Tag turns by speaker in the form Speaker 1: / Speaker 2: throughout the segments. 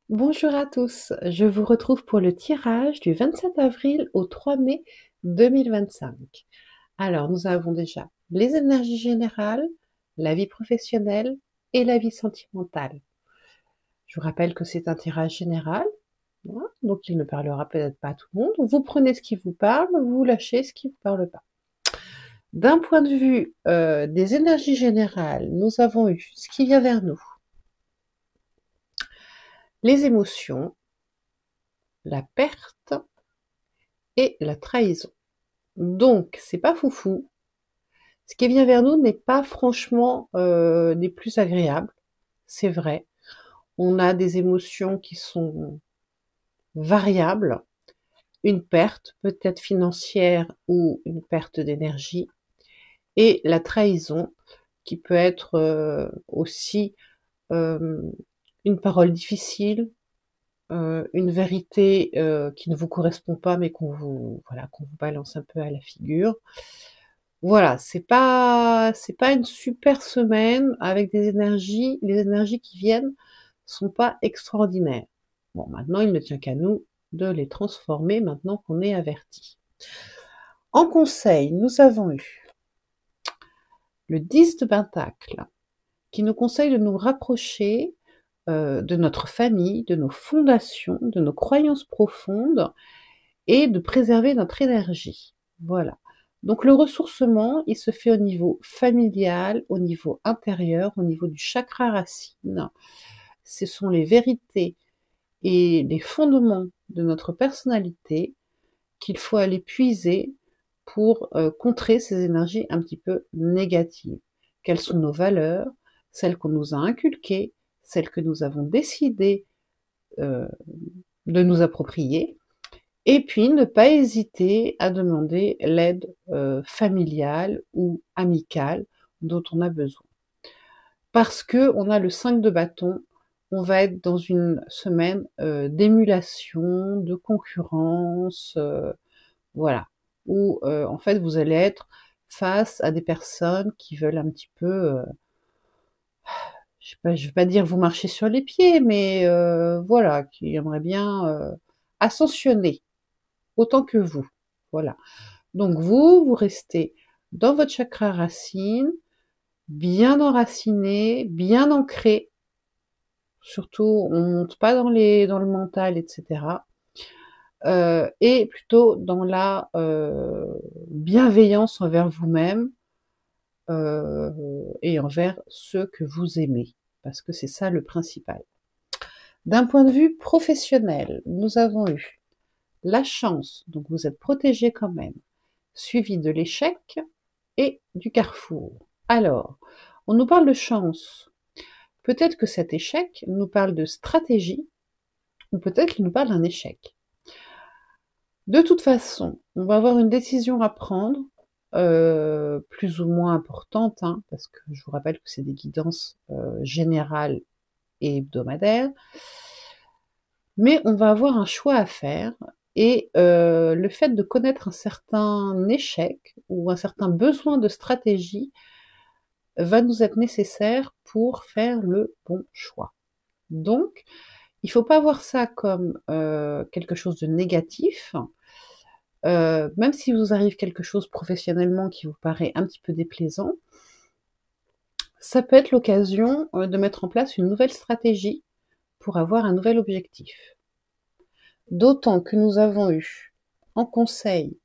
Speaker 1: Bonjour à tous, je vous retrouve pour le tirage du 27 avril au 3 mai 2025. Alors, nous avons déjà les énergies générales, la vie professionnelle et la vie sentimentale. Je vous rappelle que c'est un tirage général, hein, donc il ne parlera peut-être pas à tout le monde. Vous prenez ce qui vous parle, vous lâchez ce qui ne vous parle pas. D'un point de vue des énergies générales, nous avons eu ce qui vient vers nous, les émotions, la perte et la trahison. Donc, c'est pas foufou. Ce qui vient vers nous n'est pas franchement des plus agréables, c'est vrai. On a des émotions qui sont variables, une perte peut-être financière ou une perte d'énergie, et la trahison qui peut être aussi euh, une parole difficile, une vérité qui ne vous correspond pas, mais qu'on vous balance un peu à la figure. Voilà, c'est pas une super semaine avec des énergies. Les énergies qui viennent sont pas extraordinaires. Bon, maintenant, il ne tient qu'à nous de les transformer maintenant qu'on est averti. En conseil, nous avons eu le 10 de Pentacle qui nous conseille de nous rapprocher de notre famille, de nos fondations, de nos croyances profondes et de préserver notre énergie. Voilà. Donc le ressourcement, il se fait au niveau familial, au niveau intérieur, au niveau du chakra racine. Ce sont les vérités et les fondements de notre personnalité qu'il faut aller puiser pour contrer ces énergies un petit peu négatives. Quelles sont nos valeurs, celles qu'on nous a inculquées, celles que nous avons décidé euh, de nous approprier, et puis ne pas hésiter à demander l'aide familiale ou amicale dont on a besoin. Parce que on a le 5 de bâton, on va être dans une semaine d'émulation, de concurrence, voilà, où en fait vous allez être face à des personnes qui veulent un petit peu, je vais pas dire vous marcher sur les pieds, mais voilà, qui aimeraient bien ascensionner autant que vous. Voilà. Donc vous restez dans votre chakra racine, bien enraciné, bien ancré. Surtout, on monte pas dans le mental, etc. Et plutôt dans la bienveillance envers vous-même et envers ceux que vous aimez, parce que c'est ça le principal. D'un point de vue professionnel, nous avons eu la chance, donc vous êtes protégé quand même, suivi de l'échec et du carrefour. Alors, on nous parle de chance. Peut-être que cet échec nous parle de stratégie, ou peut-être qu'il nous parle d'un échec. De toute façon, on va avoir une décision à prendre, plus ou moins importante, hein, parce que je vous rappelle que c'est des guidances générales et hebdomadaires, mais on va avoir un choix à faire, et le fait de connaître un certain échec ou un certain besoin de stratégie va nous être nécessaire pour faire le bon choix. Donc, il ne faut pas voir ça comme quelque chose de négatif, même si vous arrive quelque chose professionnellement qui vous paraît un petit peu déplaisant, ça peut être l'occasion de mettre en place une nouvelle stratégie pour avoir un nouvel objectif. D'autant que nous avons eu en conseil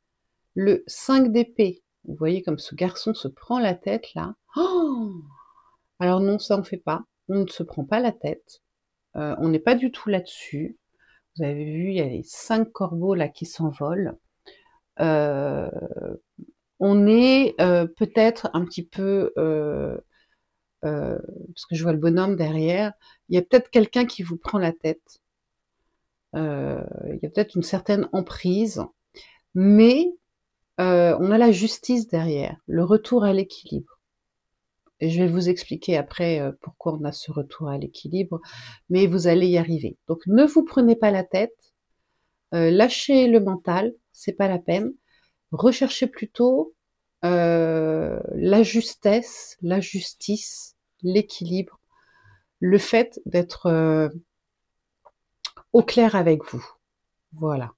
Speaker 1: le 5 d'épée. Vous voyez comme ce garçon se prend la tête là. Oh, alors non, ça on fait pas. On ne se prend pas la tête. On n'est pas du tout là-dessus. Vous avez vu, il y a les 5 corbeaux là qui s'envolent. Euh, on est peut-être un petit peu, parce que je vois le bonhomme derrière, il y a peut-être quelqu'un qui vous prend la tête. Il y a peut-être une certaine emprise, mais on a la justice derrière, le retour à l'équilibre. Et je vais vous expliquer après pourquoi on a ce retour à l'équilibre, mais vous allez y arriver. Donc ne vous prenez pas la tête, lâchez le mental, c'est pas la peine. Recherchez plutôt la justesse, la justice, l'équilibre, le fait d'être au clair avec vous. Voilà,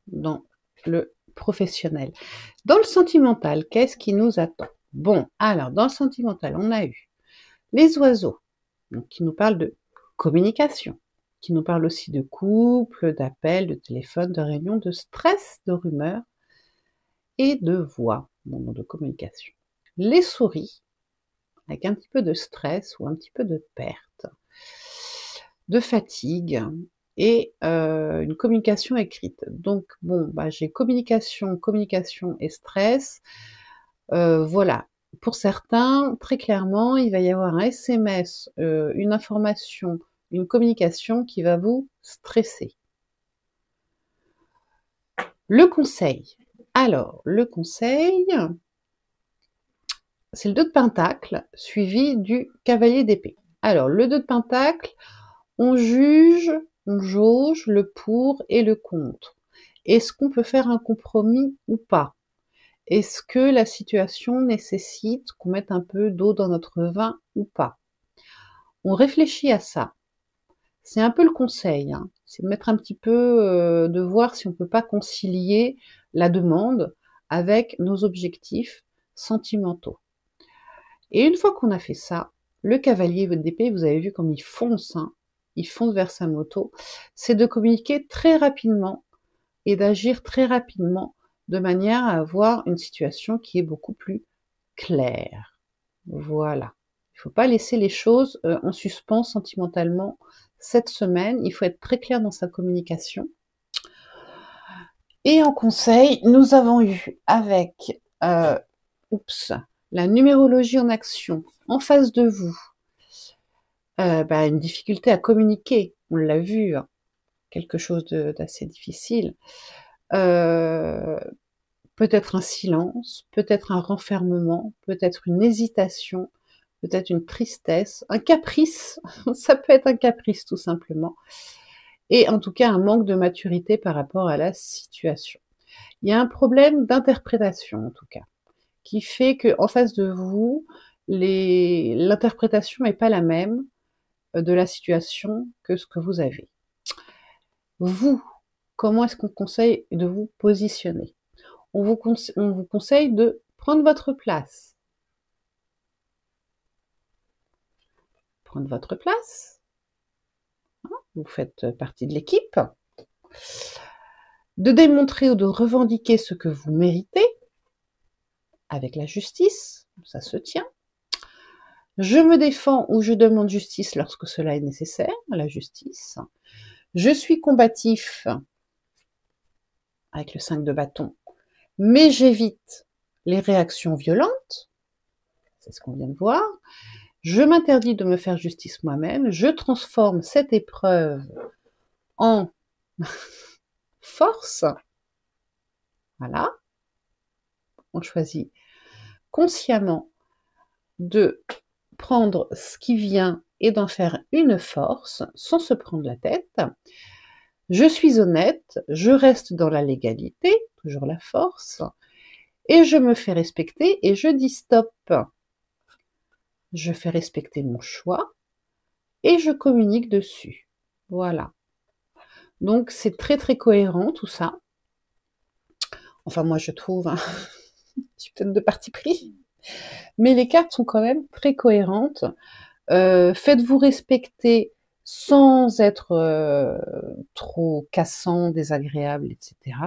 Speaker 1: dans le professionnel. Dans le sentimental, qu'est-ce qui nous attend? Bon, alors, dans le sentimental, on a eu les oiseaux, donc, qui nous parlent de communication, qui nous parlent aussi de couple, d'appels, de téléphone, de réunions, de stress, de rumeurs et de voix, bon, de communication. Les souris, avec un petit peu de stress ou un petit peu de perte, de fatigue et une communication écrite. Donc bon, bah, j'ai communication, communication et stress. Voilà. Pour certains, très clairement, il va y avoir un SMS, une information, une communication qui va vous stresser. Le conseil. Alors, le conseil, c'est le 2 de pentacle suivi du cavalier d'épée. Alors, le 2 de pentacle, on juge, on jauge le pour et le contre. Est-ce qu'on peut faire un compromis ou pas? Est-ce que la situation nécessite qu'on mette un peu d'eau dans notre vin ou pas? On réfléchit à ça. C'est un peu le conseil, hein. C'est de mettre un petit peu, de voir si on peut pas concilier la demande avec nos objectifs sentimentaux. Et une fois qu'on a fait ça, le cavalier d'épée, vous avez vu comme il fonce, hein, il fonce vers sa moto, c'est de communiquer très rapidement et d'agir très rapidement de manière à avoir une situation qui est beaucoup plus claire. Voilà. Il ne faut pas laisser les choses en suspens sentimentalement cette semaine. Il faut être très clair dans sa communication. Et en conseil, nous avons eu avec la numérologie en action en face de vous, une difficulté à communiquer, on l'a vu, hein, quelque chose d'assez difficile. Peut-être un silence, peut-être un renfermement, peut-être une hésitation, peut-être une tristesse, un caprice, ça peut être un caprice tout simplement, et en tout cas un manque de maturité par rapport à la situation. Il y a un problème d'interprétation en tout cas, qui fait qu'en face de vous, l'interprétation n'est pas la même de la situation que ce que vous avez. Vous, comment est-ce qu'on conseille de vous positionner? On vous conseille de prendre votre place. Prendre votre place. Vous faites partie de l'équipe. De démontrer ou de revendiquer ce que vous méritez avec la justice, ça se tient. Je me défends ou je demande justice lorsque cela est nécessaire, la justice. Je suis combatif avec le 5 de bâton, mais j'évite les réactions violentes. C'est ce qu'on vient de voir. Je m'interdis de me faire justice moi-même. Je transforme cette épreuve en force. Voilà. On choisit consciemment de prendre ce qui vient et d'en faire une force sans se prendre la tête. Je suis honnête, je reste dans la légalité, toujours la force, et je me fais respecter et je dis stop. Je fais respecter mon choix et je communique dessus. Voilà. Donc c'est très très cohérent tout ça. Enfin moi je trouve, hein. Je suis peut-être de parti pris, mais les cartes sont quand même très cohérentes. Faites-vous respecter sans être trop cassant, désagréable, etc.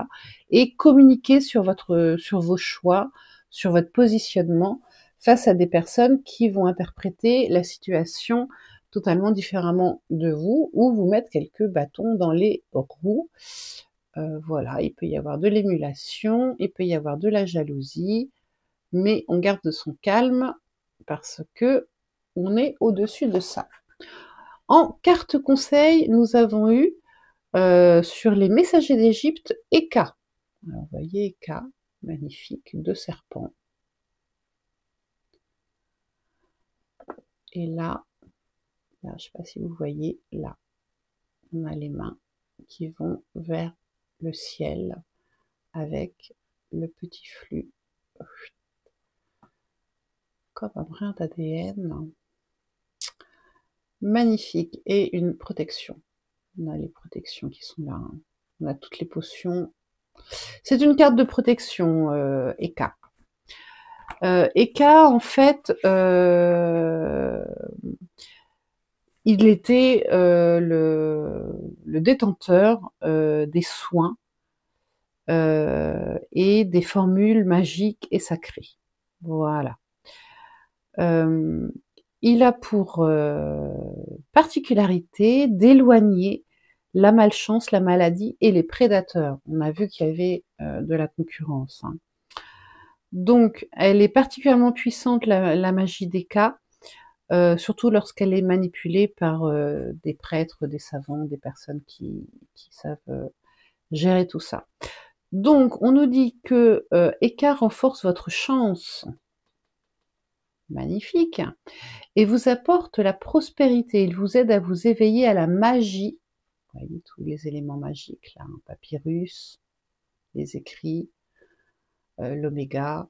Speaker 1: Et communiquez sur vos choix, sur votre positionnement face à des personnes qui vont interpréter la situation totalement différemment de vous ou vous mettre quelques bâtons dans les roues. Voilà, il peut y avoir de l'émulation, il peut y avoir de la jalousie, mais on garde son calme parce que on est au-dessus de ça. En carte conseil, nous avons eu sur les messagers d'Égypte, Eka. Alors, vous voyez Eka, magnifique, 2 serpents. Et là, je ne sais pas si vous voyez, là, on a les mains qui vont vers le ciel avec le petit flux comme un brin d'ADN. Magnifique, et une protection. On a les protections qui sont là, hein. On a toutes les potions. C'est une carte de protection, Eka. Eka, en fait, il était le détenteur des soins et des formules magiques et sacrées. Voilà. Il a pour particularité d'éloigner la malchance, la maladie et les prédateurs. On a vu qu'il y avait de la concurrence, hein. Donc, elle est particulièrement puissante, la magie d'Eka, surtout lorsqu'elle est manipulée par des prêtres, des savants, des personnes qui savent gérer tout ça. Donc, on nous dit que Eka renforce votre chance. Magnifique. Et vous apporte la prospérité. Il vous aide à vous éveiller à la magie. Vous voyez tous les éléments magiques là, hein, papyrus, les écrits, l'oméga,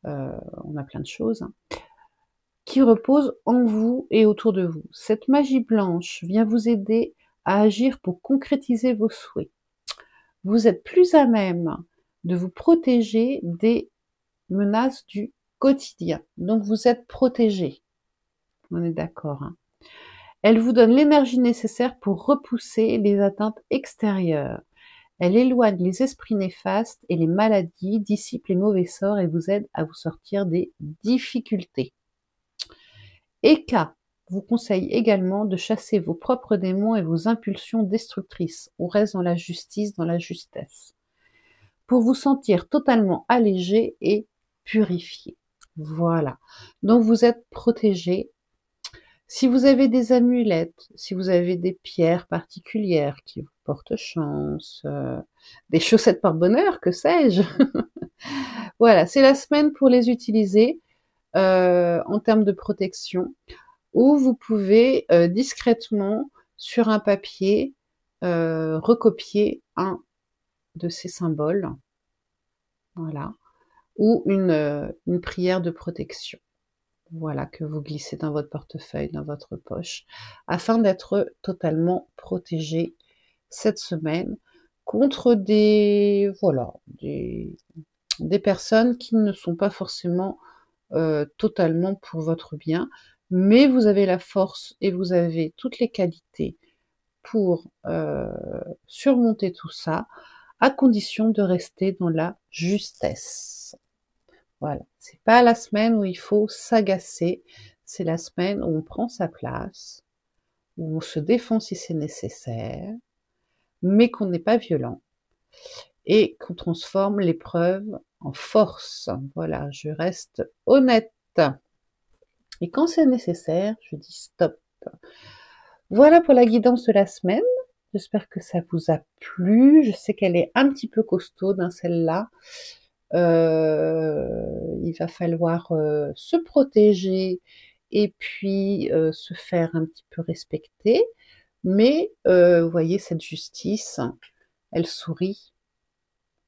Speaker 1: on a plein de choses, hein, qui reposent en vous et autour de vous. Cette magie blanche vient vous aider à agir pour concrétiser vos souhaits. Vous êtes plus à même de vous protéger des menaces du quotidien. Donc vous êtes protégé. On est d'accord, hein. Elle vous donne l'énergie nécessaire pour repousser les atteintes extérieures. Elle éloigne les esprits néfastes et les maladies, dissipe les mauvais sorts et vous aide à vous sortir des difficultés. Eka vous conseille également de chasser vos propres démons et vos impulsions destructrices. On reste dans la justice, dans la justesse, pour vous sentir totalement allégé et purifié. Voilà. Donc vous êtes protégé. Si vous avez des amulettes, si vous avez des pierres particulières qui vous portent chance, des chaussettes porte-bonheur, que sais-je. Voilà, c'est la semaine pour les utiliser en termes de protection, où vous pouvez discrètement, sur un papier, recopier un de ces symboles, voilà, ou une prière de protection. Voilà, que vous glissez dans votre portefeuille, dans votre poche, afin d'être totalement protégé cette semaine contre des personnes qui ne sont pas forcément totalement pour votre bien, mais vous avez la force et vous avez toutes les qualités pour surmonter tout ça, à condition de rester dans la justesse. Voilà, c'est pas la semaine où il faut s'agacer, c'est la semaine où on prend sa place, où on se défend si c'est nécessaire, mais qu'on n'est pas violent, et qu'on transforme l'épreuve en force. Voilà, je reste honnête. Et quand c'est nécessaire, je dis stop. Voilà pour la guidance de la semaine. J'espère que ça vous a plu. Je sais qu'elle est un petit peu costaud, celle-là. Il va falloir se protéger et puis se faire un petit peu respecter. Mais vous voyez, cette justice, elle sourit,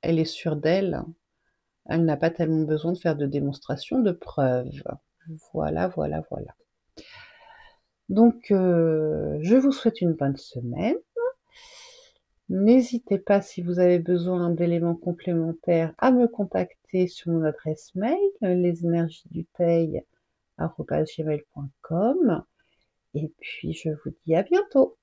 Speaker 1: elle est sûre d'elle, elle n'a pas tellement besoin de faire de démonstration, de preuves. Voilà, voilà, voilà. Donc, je vous souhaite une bonne semaine. N'hésitez pas, si vous avez besoin d'éléments complémentaires, à me contacter sur mon adresse mail, lesénergiesduteil@gmail.com. Et puis, je vous dis à bientôt.